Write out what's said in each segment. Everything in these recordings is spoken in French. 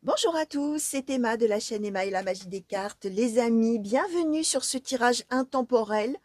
Bonjour à tous, c'est Emma de la chaîne Emma et la magie des cartes. Les amis, bienvenue sur ce tirage intemporel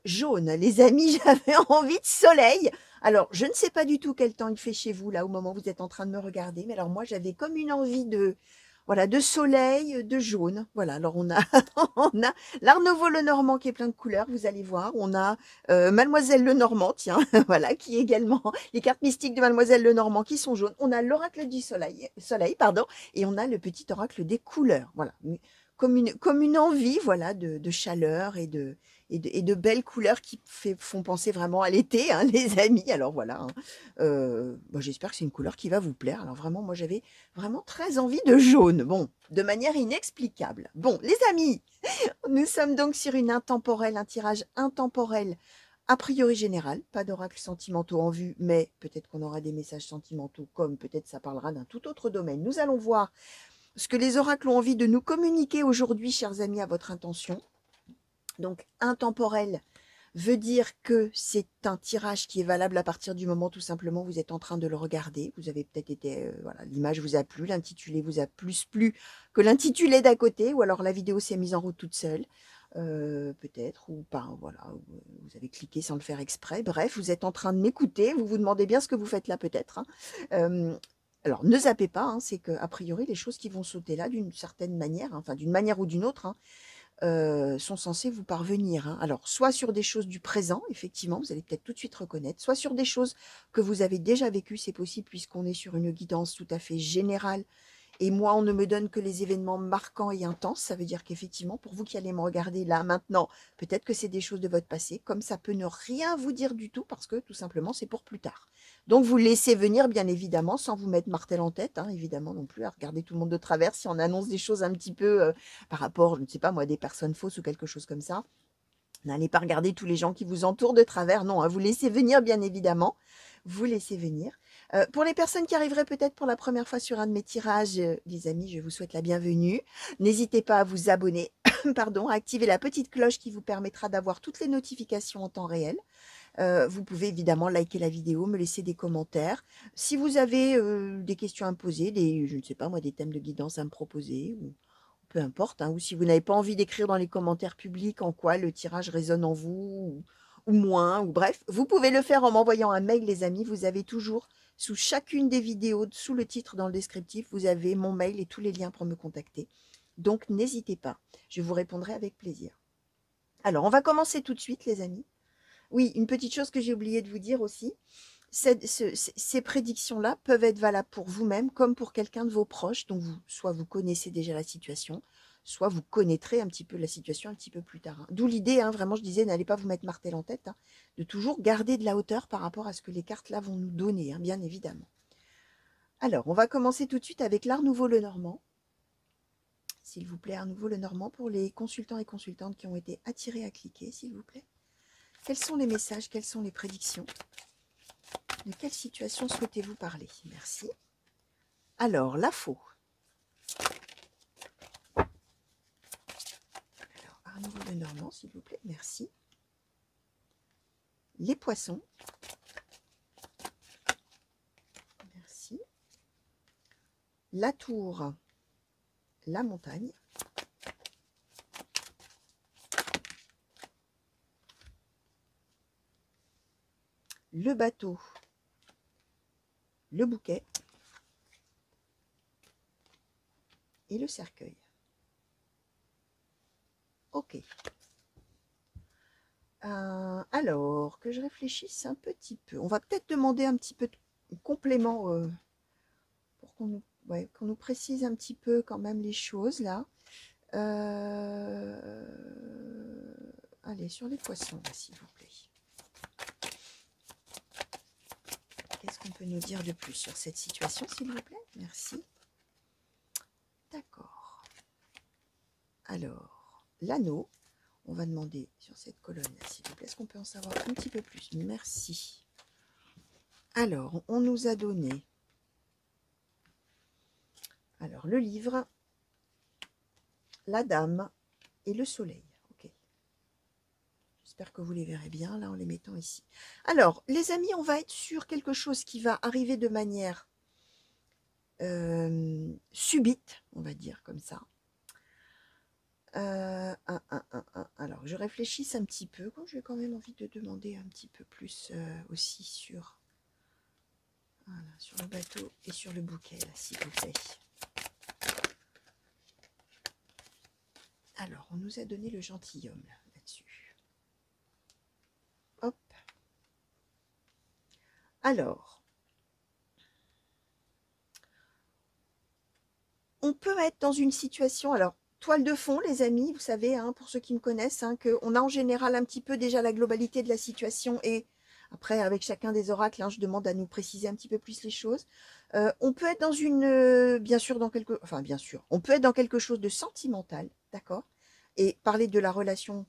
jaune. Les amis, j'avais envie de soleil. Alors, je ne sais pas du tout quel temps il fait chez vous, là, au moment où vous êtes en train de me regarder, mais alors moi, j'avais comme une envie voilà, de soleil, de jaune. Voilà, alors on a, on a l'Art Nouveau Lenormand qui est plein de couleurs, vous allez voir. On a Mademoiselle Lenormand, tiens, voilà, qui est également les cartes mystiques de Mademoiselle Lenormand qui sont jaunes. On a l'oracle du soleil, pardon, et on a le petit oracle des couleurs. Voilà, comme une envie, voilà, de chaleur et de belles couleurs qui font penser vraiment à l'été, hein, les amis. Alors voilà, hein. J'espère que c'est une couleur qui va vous plaire. Alors vraiment, moi j'avais vraiment très envie de jaune. Bon, de manière inexplicable. Bon, les amis, nous sommes donc sur une intemporelle, un tirage intemporel a priori général, pas d'oracles sentimentaux en vue, mais peut-être qu'on aura des messages sentimentaux, comme peut-être ça parlera d'un tout autre domaine. Nous allons voir ce que les oracles ont envie de nous communiquer aujourd'hui, chers amis, à votre intention. Donc, intemporel veut dire que c'est un tirage qui est valable à partir du moment tout simplement où vous êtes en train de le regarder. Vous avez peut-être été, voilà, l'image vous a plu, l'intitulé vous a plus plu que l'intitulé d'à côté, ou alors la vidéo s'est mise en route toute seule, peut-être, ou pas, voilà, vous avez cliqué sans le faire exprès. Bref, vous êtes en train de m'écouter, vous vous demandez bien ce que vous faites là peut-être, hein. Alors, ne zappez pas, hein, c'est qu'a priori, les choses qui vont sauter là, d'une certaine manière, hein, enfin d'une manière ou d'une autre, hein, sont censés vous parvenir, hein. Alors, soit sur des choses du présent, effectivement, vous allez peut-être tout de suite reconnaître, soit sur des choses que vous avez déjà vécues, c'est possible, puisqu'on est sur une guidance tout à fait générale. Et moi, on ne me donne que les événements marquants et intenses. Ça veut dire qu'effectivement, pour vous qui allez me regarder là, maintenant, peut-être que c'est des choses de votre passé, comme ça peut ne rien vous dire du tout, parce que tout simplement, c'est pour plus tard. Donc, vous laissez venir, bien évidemment, sans vous mettre martel en tête, hein, évidemment non plus, à regarder tout le monde de travers si on annonce des choses un petit peu par rapport, je ne sais pas moi, des personnes fausses ou quelque chose comme ça. N'allez pas regarder tous les gens qui vous entourent de travers, non, hein, vous laissez venir, bien évidemment. Vous laissez venir. Pour les personnes qui arriveraient peut-être pour la première fois sur un de mes tirages, les amis, je vous souhaite la bienvenue. N'hésitez pas à vous abonner, pardon, à activer la petite cloche qui vous permettra d'avoir toutes les notifications en temps réel. Vous pouvez évidemment liker la vidéo, me laisser des commentaires. Si vous avez des questions à me poser, je ne sais pas moi, des thèmes de guidance à me proposer, ou peu importe, hein, ou si vous n'avez pas envie d'écrire dans les commentaires publics en quoi le tirage résonne en vous, ou moins, ou bref, vous pouvez le faire en m'envoyant un mail, les amis. Vous avez toujours, sous chacune des vidéos, sous le titre dans le descriptif, vous avez mon mail et tous les liens pour me contacter. Donc, n'hésitez pas, je vous répondrai avec plaisir. Alors, on va commencer tout de suite, les amis. Oui, une petite chose que j'ai oublié de vous dire aussi, ces prédictions-là peuvent être valables pour vous-même comme pour quelqu'un de vos proches. Donc, soit vous connaissez déjà la situation, soit vous connaîtrez un petit peu la situation un petit peu plus tard, hein. D'où l'idée, hein, vraiment, je disais, n'allez pas vous mettre martel en tête, hein, de toujours garder de la hauteur par rapport à ce que les cartes là vont nous donner, hein, bien évidemment. Alors, on va commencer tout de suite avec l'Art Nouveau Lenormand. S'il vous plaît, Art Nouveau Lenormand, pour les consultants et consultantes qui ont été attirés à cliquer, s'il vous plaît. Quels sont les messages, quelles sont les prédictions? De quelle situation souhaitez-vous parler? Merci. Alors, la faux. Alors, Art Nouveau Lenormand, s'il vous plaît. Merci. Les poissons. Merci. La tour. La montagne. Le bateau. Le bouquet. Et le cercueil. Ok. Alors, que je réfléchisse un petit peu. On va peut-être demander un petit peu de complément pour qu'on nous précise un petit peu quand même les choses là. Allez, sur les poissons, s'il vous plaît. Qu'est-ce qu'on peut nous dire de plus sur cette situation, s'il vous plaît? Merci. D'accord. Alors, l'anneau. On va demander sur cette colonne, s'il vous plaît. Est-ce qu'on peut en savoir un petit peu plus? Merci. Alors, on nous a donné... Alors, le livre, la dame et le soleil. Ok. J'espère que vous les verrez bien, là, en les mettant ici. Alors, les amis, on va être sur quelque chose qui va arriver de manière subite, on va dire comme ça. Alors, je réfléchisse un petit peu. J'ai quand même envie de demander un petit peu plus aussi sur, voilà, sur le bateau et sur le bouquet, là, s'il vous plaît. Alors, on nous a donné le gentilhomme là-dessus. Hop. Alors, on peut être dans une situation, alors, toile de fond, les amis, vous savez, hein, pour ceux qui me connaissent, hein, qu'on a en général un petit peu déjà la globalité de la situation et après, avec chacun des oracles, hein, je demande à nous préciser un petit peu plus les choses. On peut être dans une, bien sûr, bien sûr, on peut être dans quelque chose de sentimental, d'accord? Et parler de la relation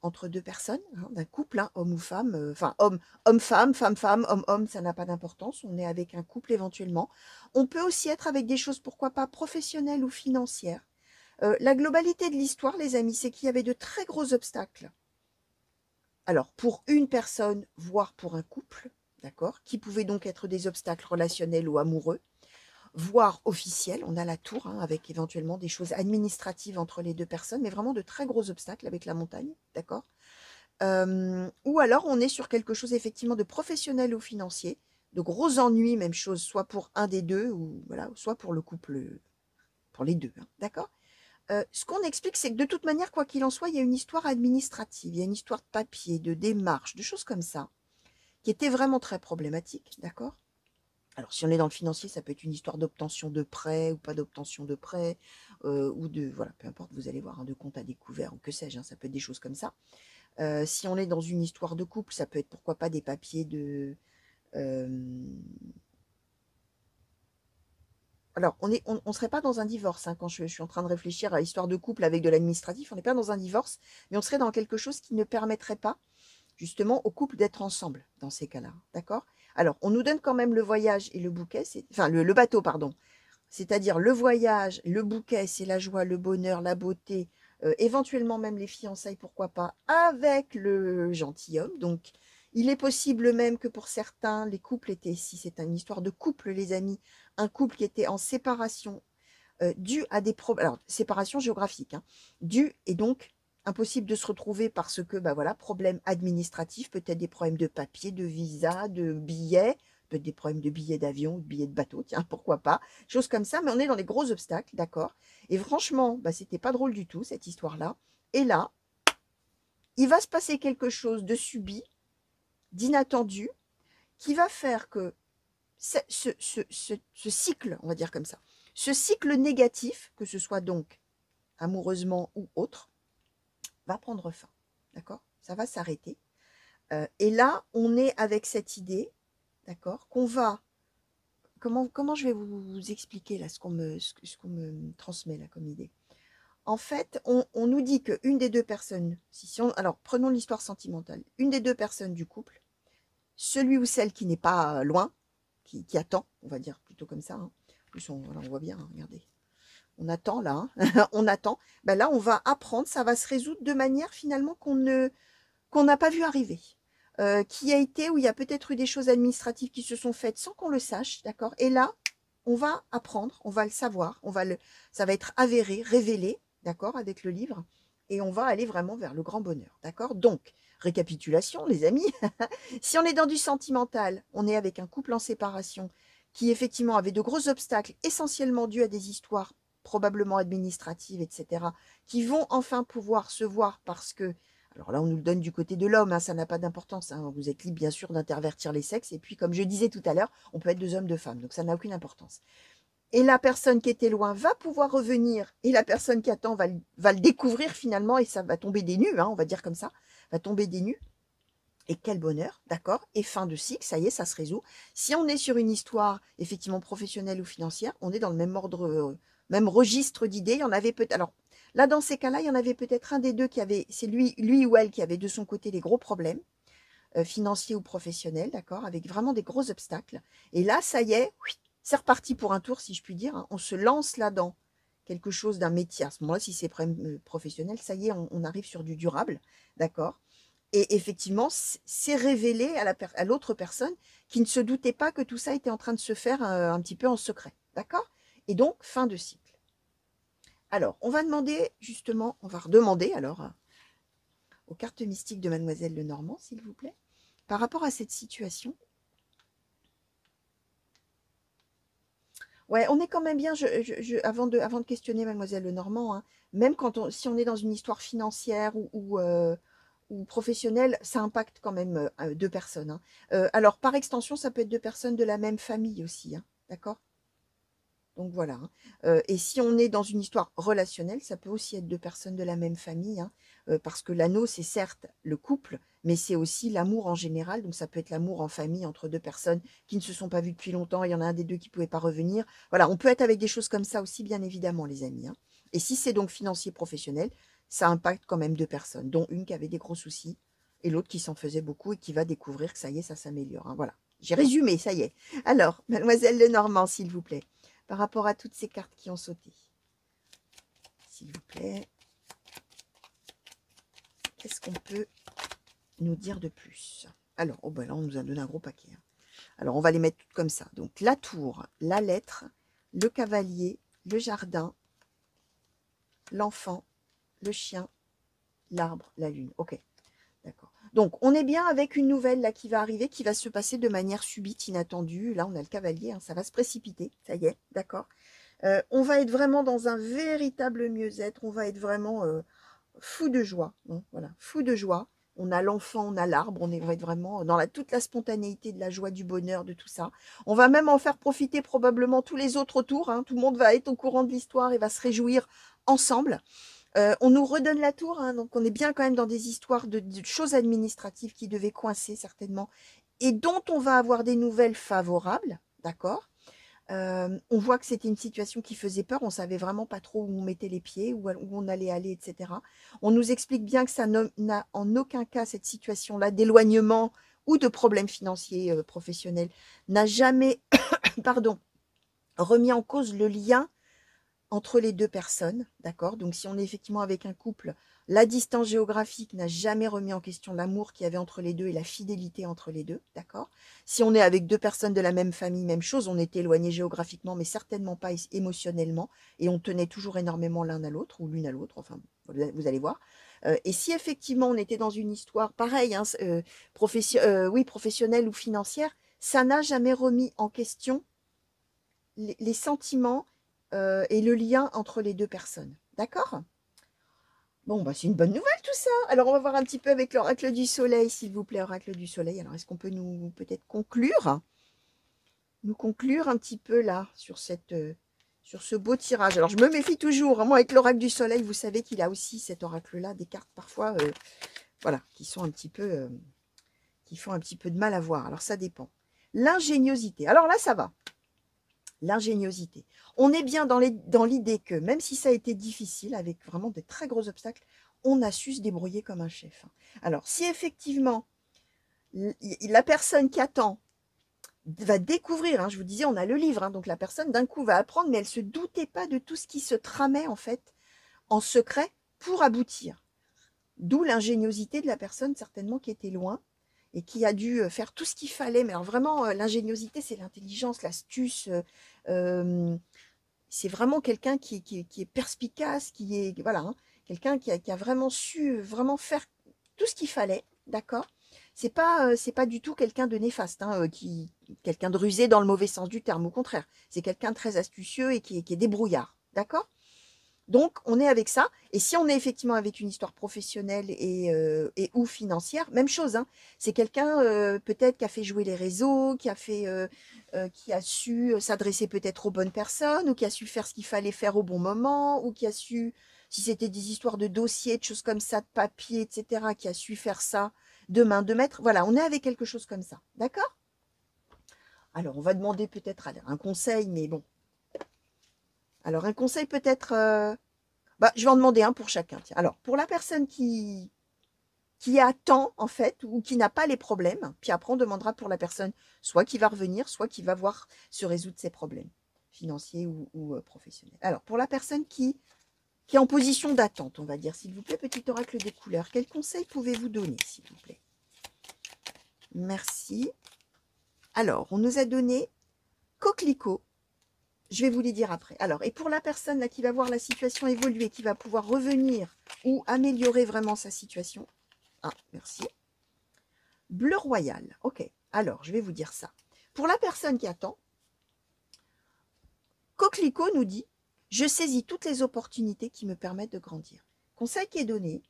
entre deux personnes, hein, d'un couple, hein, homme ou femme, enfin homme-femme, femme-femme, homme-homme, ça n'a pas d'importance, on est avec un couple éventuellement. On peut aussi être avec des choses, pourquoi pas, professionnelles ou financières. La globalité de l'histoire, les amis, c'est qu'il y avait de très gros obstacles. Alors, pour une personne, voire pour un couple, d'accord, qui pouvaient donc être des obstacles relationnels ou amoureux, voire officiels. On a la tour, hein, avec éventuellement des choses administratives entre les deux personnes, mais vraiment de très gros obstacles avec la montagne, d'accord. Ou alors, on est sur quelque chose effectivement de professionnel ou financier, de gros ennuis, même chose, soit pour un des deux, ou voilà, soit pour le couple, pour les deux, hein, d'accord. Ce qu'on explique, c'est que de toute manière, quoi qu'il en soit, il y a une histoire administrative, il y a une histoire de papier, de démarche, de choses comme ça, qui était vraiment très problématique, d'accord. Alors, si on est dans le financier, ça peut être une histoire d'obtention de prêt ou pas d'obtention de prêt, ou de, voilà, peu importe, vous allez voir, hein, de compte à découvert ou que sais-je, hein, ça peut être des choses comme ça. Si on est dans une histoire de couple, ça peut être pourquoi pas des papiers de... alors, on serait pas dans un divorce, hein, quand je suis en train de réfléchir à l'histoire de couple avec de l'administratif, on n'est pas dans un divorce, mais on serait dans quelque chose qui ne permettrait pas, justement, au couple d'être ensemble, dans ces cas-là, d'accord. Alors, on nous donne quand même le voyage et le bouquet, enfin, le bateau, pardon, c'est-à-dire le voyage, le bouquet, c'est la joie, le bonheur, la beauté, éventuellement même les fiançailles, pourquoi pas, avec le gentilhomme. Donc, il est possible même que pour certains, les couples étaient, si c'est une histoire de couple, les amis, un couple qui était en séparation, due à des problèmes, alors séparation géographique, hein, due et donc impossible de se retrouver parce que, bah voilà, problème administratif, peut-être des problèmes de papier, de visa, de billets, peut-être des problèmes de billets d'avion, de billets de bateau, tiens, pourquoi pas, choses comme ça, mais on est dans les gros obstacles, d'accord. Et franchement, bah, c'était pas drôle du tout, cette histoire-là. Et là, il va se passer quelque chose de subi, d'inattendu, qui va faire que ce cycle, on va dire comme ça, ce cycle négatif, que ce soit donc amoureusement ou autre, va prendre fin. D'accord. Ça va s'arrêter. Et là, on est avec cette idée, d'accord, qu'on va... Comment je vais vous expliquer là ce qu'on me transmet là comme idée. En fait, on nous dit qu'une des deux personnes, alors prenons l'histoire sentimentale, une des deux personnes du couple, celui ou celle qui n'est pas loin, qui attend, on va dire plutôt comme ça, hein. En plus, voilà, on voit bien, hein, regardez. On attend là, hein. On attend. Ben là, on va apprendre, ça va se résoudre de manière finalement qu'on n'a pas vu arriver. Qui a été, où il y a peut-être eu des choses administratives qui se sont faites sans qu'on le sache, d'accord. Et là, on va apprendre, on va le savoir, ça va être avéré, révélé, d'accord, avec le livre, et on va aller vraiment vers le grand bonheur, d'accord. Donc, récapitulation, les amis. Si on est dans du sentimental, on est avec un couple en séparation qui effectivement avait de gros obstacles, essentiellement dus à des histoires probablement administratives, etc., qui vont enfin pouvoir se voir parce que, alors là on nous le donne du côté de l'homme, hein, ça n'a pas d'importance, hein, vous êtes libre bien sûr d'intervertir les sexes, et puis comme je disais tout à l'heure, on peut être deux hommes, deux femmes, donc ça n'a aucune importance. Et la personne qui était loin va pouvoir revenir, et la personne qui attend va le découvrir finalement, et ça va tomber des nues, hein, on va dire comme ça, va tomber des nues. Et quel bonheur, d'accord. Et fin de cycle, ça y est, ça se résout. Si on est sur une histoire effectivement professionnelle ou financière, on est dans le même ordre, même registre d'idées. Il y en avait peut-être. Alors là, dans ces cas-là, il y en avait peut-être un des deux qui avait, c'est lui ou elle qui avait de son côté les gros problèmes financiers ou professionnels, d'accord, avec vraiment des gros obstacles. Et là, ça y est, c'est reparti pour un tour, si je puis dire, hein. On se lance là-dedans quelque chose d'un métier. À ce moment-là, si c'est professionnel, ça y est, on arrive sur du durable, d'accord. Et effectivement, c'est révélé à l'autre personne qui ne se doutait pas que tout ça était en train de se faire un petit peu en secret. D'accord. Et donc, fin de cycle. Alors, on va demander, justement, on va redemander alors aux cartes mystiques de Mademoiselle Lenormand, s'il vous plaît, par rapport à cette situation. Ouais, on est quand même bien, avant de questionner Mademoiselle Lenormand, hein, même si on est dans une histoire financière ou professionnelle, ça impacte quand même deux personnes. Hein. Alors, par extension, ça peut être deux personnes de la même famille aussi, hein, d'accord? Donc voilà. Hein. Et si on est dans une histoire relationnelle, ça peut aussi être deux personnes de la même famille, hein, parce que l'anneau, c'est certes le couple, mais c'est aussi l'amour en général. Donc ça peut être l'amour en famille entre deux personnes qui ne se sont pas vues depuis longtemps. Il y en a un des deux qui ne pouvait pas revenir. Voilà, on peut être avec des choses comme ça aussi, bien évidemment, les amis. Hein. Et si c'est donc financier professionnel, ça impacte quand même deux personnes, dont une qui avait des gros soucis et l'autre qui s'en faisait beaucoup et qui va découvrir que ça y est, ça s'améliore. Hein. Voilà. J'ai résumé, ça y est. Alors, Mademoiselle Lenormand, s'il vous plaît, par rapport à toutes ces cartes qui ont sauté. S'il vous plaît, qu'est-ce qu'on peut nous dire de plus? Alors, oh ben là, on nous a donné un gros paquet. Hein. Alors, on va les mettre toutes comme ça. Donc, la tour, la lettre, le cavalier, le jardin, l'enfant, le chien, l'arbre, la lune. Ok, d'accord. Donc, on est bien avec une nouvelle là qui va arriver, qui va se passer de manière subite, inattendue. Là, on a le cavalier, hein, ça va se précipiter. Ça y est, d'accord. On va être vraiment dans un véritable mieux-être. On va être vraiment fou de joie. Hein, voilà, fou de joie. On a l'enfant, on a l'arbre. Va être vraiment dans toute la spontanéité de la joie, du bonheur, de tout ça. On va même en faire profiter probablement tous les autres autour. Hein. Tout le monde va être au courant de l'histoire et va se réjouir ensemble. On nous redonne la tour. Hein, donc, on est bien quand même dans des histoires de choses administratives qui devaient coincer certainement et dont on va avoir des nouvelles favorables. D'accord. On voit que c'était une situation qui faisait peur, on savait vraiment pas trop où on mettait les pieds, où on allait aller, etc. On nous explique bien que ça n'a en aucun cas, cette situation-là d'éloignement ou de problèmes financiers professionnels, n'a jamais pardon, remis en cause le lien entre les deux personnes, d'accord? Donc si on est effectivement avec un couple, la distance géographique n'a jamais remis en question l'amour qu'il y avait entre les deux et la fidélité entre les deux, d'accord? Si on est avec deux personnes de la même famille, même chose, on était éloignés géographiquement, mais certainement pas émotionnellement, et on tenait toujours énormément l'un à l'autre, ou l'une à l'autre, enfin, vous allez voir. Et si effectivement on était dans une histoire pareille, hein, oui, professionnelle ou financière, ça n'a jamais remis en question les sentiments et le lien entre les deux personnes. D'accord? Bon, bah, c'est une bonne nouvelle tout ça. Alors, on va voir un petit peu avec l'oracle du soleil, s'il vous plaît, oracle du soleil. Alors, est-ce qu'on peut nous peut-être nous conclure un petit peu là sur sur ce beau tirage. Alors, je me méfie toujours. Hein, moi, avec l'oracle du soleil, vous savez qu'il a aussi cet oracle-là, des cartes parfois, voilà, qui sont un petit peu, qui font un petit peu de mal à voir. Alors, ça dépend. L'ingéniosité. Alors là, ça va. L'ingéniosité. On est bien dans l'idée que même si ça a été difficile, avec vraiment de très gros obstacles, on a su se débrouiller comme un chef. Alors, si effectivement, la personne qui attend va découvrir, hein, je vous disais, on a le livre, hein, donc la personne d'un coup va apprendre, mais elle ne se doutait pas de tout ce qui se tramait en fait en secret pour aboutir. D'où l'ingéniosité de la personne certainement qui était loin et qui a dû faire tout ce qu'il fallait. Mais alors vraiment, l'ingéniosité, c'est l'intelligence, l'astuce. C'est vraiment quelqu'un qui est perspicace, qui est voilà, hein, quelqu'un qui a vraiment su vraiment faire tout ce qu'il fallait, d'accord. C'est pas du tout quelqu'un de néfaste, hein, quelqu'un de rusé dans le mauvais sens du terme. Au contraire, c'est quelqu'un de très astucieux et qui est débrouillard, d'accord. Donc, on est avec ça. Et si on est effectivement avec une histoire professionnelle et ou financière, même chose. Hein. C'est quelqu'un peut-être qui a fait jouer les réseaux, qui a su s'adresser peut-être aux bonnes personnes, ou qui a su faire ce qu'il fallait faire au bon moment, ou qui a su, si c'était des histoires de dossiers, de choses comme ça, de papier, etc., qui a su faire ça de main de maître. Voilà, on est avec quelque chose comme ça. D'accord? Alors, on va demander peut-être un conseil, mais bon. Alors, un conseil peut-être... bah, je vais en demander un pour chacun. Tiens. Alors, pour la personne qui attend, en fait, ou qui n'a pas les problèmes, puis après, on demandera pour la personne soit qui va revenir, soit qui va voir se résoudre ses problèmes, financiers ou professionnels. Alors, pour la personne qui est en position d'attente, on va dire, s'il vous plaît, petit oracle des couleurs, quel conseil pouvez-vous donner, s'il vous plaît? Merci. Alors, on nous a donné coquelicot, Je vais vous les dire après. Alors, et pour la personne là qui va voir la situation évoluer, qui va pouvoir revenir ou améliorer vraiment sa situation. Ah, merci. Bleu royal. Ok. Alors, je vais vous dire ça. Pour la personne qui attend, Coquelicot nous dit « Je saisis toutes les opportunités qui me permettent de grandir ». Conseil qui est donné,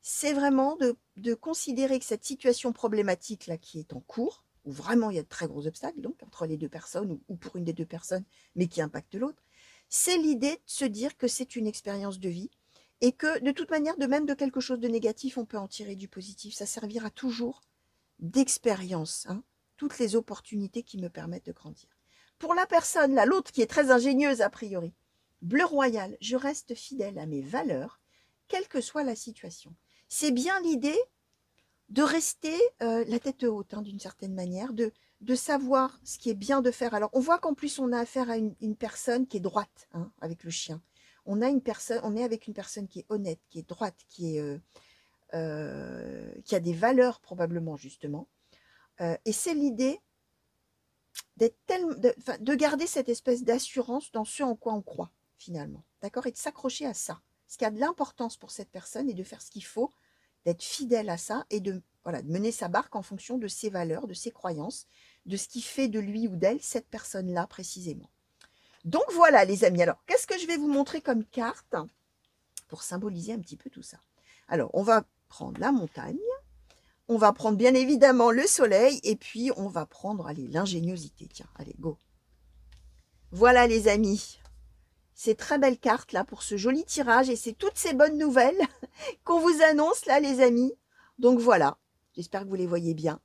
c'est vraiment de considérer que cette situation problématique là qui est en cours, où vraiment il y a de très gros obstacles donc entre les deux personnes ou pour une des deux personnes, mais qui impacte l'autre, c'est l'idée de se dire que c'est une expérience de vie et que de toute manière, de même de quelque chose de négatif, on peut en tirer du positif. Ça servira toujours d'expérience, hein, toutes les opportunités qui me permettent de grandir. Pour la personne, là, l'autre qui est très ingénieuse a priori, bleu royal, je reste fidèle à mes valeurs, quelle que soit la situation. C'est bien l'idée de rester la tête haute, hein, d'une certaine manière, de savoir ce qui est bien de faire. Alors, on voit qu'en plus, on a affaire à une personne qui est droite, hein, avec le chien. On est avec une personne qui est honnête, qui est droite, qui a des valeurs probablement, justement. Et c'est l'idée de garder cette espèce d'assurance dans ce en quoi on croit, finalement. D'accord? Et de s'accrocher à ça. Ce qui a de l'importance pour cette personne et de faire ce qu'il faut, d'être fidèle à ça et de mener sa barque en fonction de ses valeurs, de ses croyances, de ce qui fait de lui ou d'elle cette personne-là précisément. Donc voilà les amis, alors qu'est-ce que je vais vous montrer comme carte pour symboliser un petit peu tout ça? Alors on va prendre la montagne, on va prendre bien évidemment le soleil et puis on va prendre, allez, l'ingéniosité. Tiens, allez, go. Voilà les amis, ces très belles cartes là pour ce joli tirage et c'est toutes ces bonnes nouvelles qu'on vous annonce là les amis. Donc voilà, j'espère que vous les voyez bien.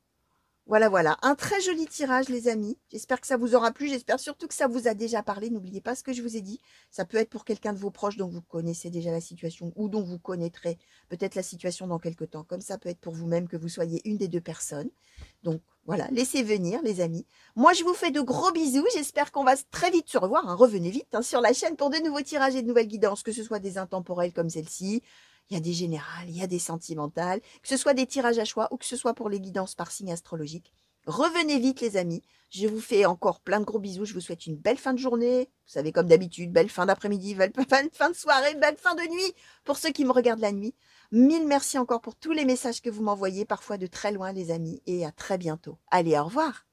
Voilà, voilà, un très joli tirage les amis. J'espère que ça vous aura plu, j'espère surtout que ça vous a déjà parlé. N'oubliez pas ce que je vous ai dit. Ça peut être pour quelqu'un de vos proches dont vous connaissez déjà la situation ou dont vous connaîtrez peut-être la situation dans quelques temps. Comme ça peut être pour vous-même que vous soyez une des deux personnes. Donc voilà, laissez venir les amis. Moi je vous fais de gros bisous, j'espère qu'on va très vite se revoir. Hein. Revenez vite hein, sur la chaîne pour de nouveaux tirages et de nouvelles guidances, que ce soit des intemporels comme celle-ci. Il y a des générales, il y a des sentimentales, que ce soit des tirages à choix ou que ce soit pour les guidances par signe astrologique. Revenez vite les amis, je vous fais encore plein de gros bisous, je vous souhaite une belle fin de journée, vous savez comme d'habitude, belle fin d'après-midi, belle fin de soirée, belle fin de nuit pour ceux qui me regardent la nuit. Mille merci encore pour tous les messages que vous m'envoyez, parfois de très loin les amis, et à très bientôt. Allez, au revoir.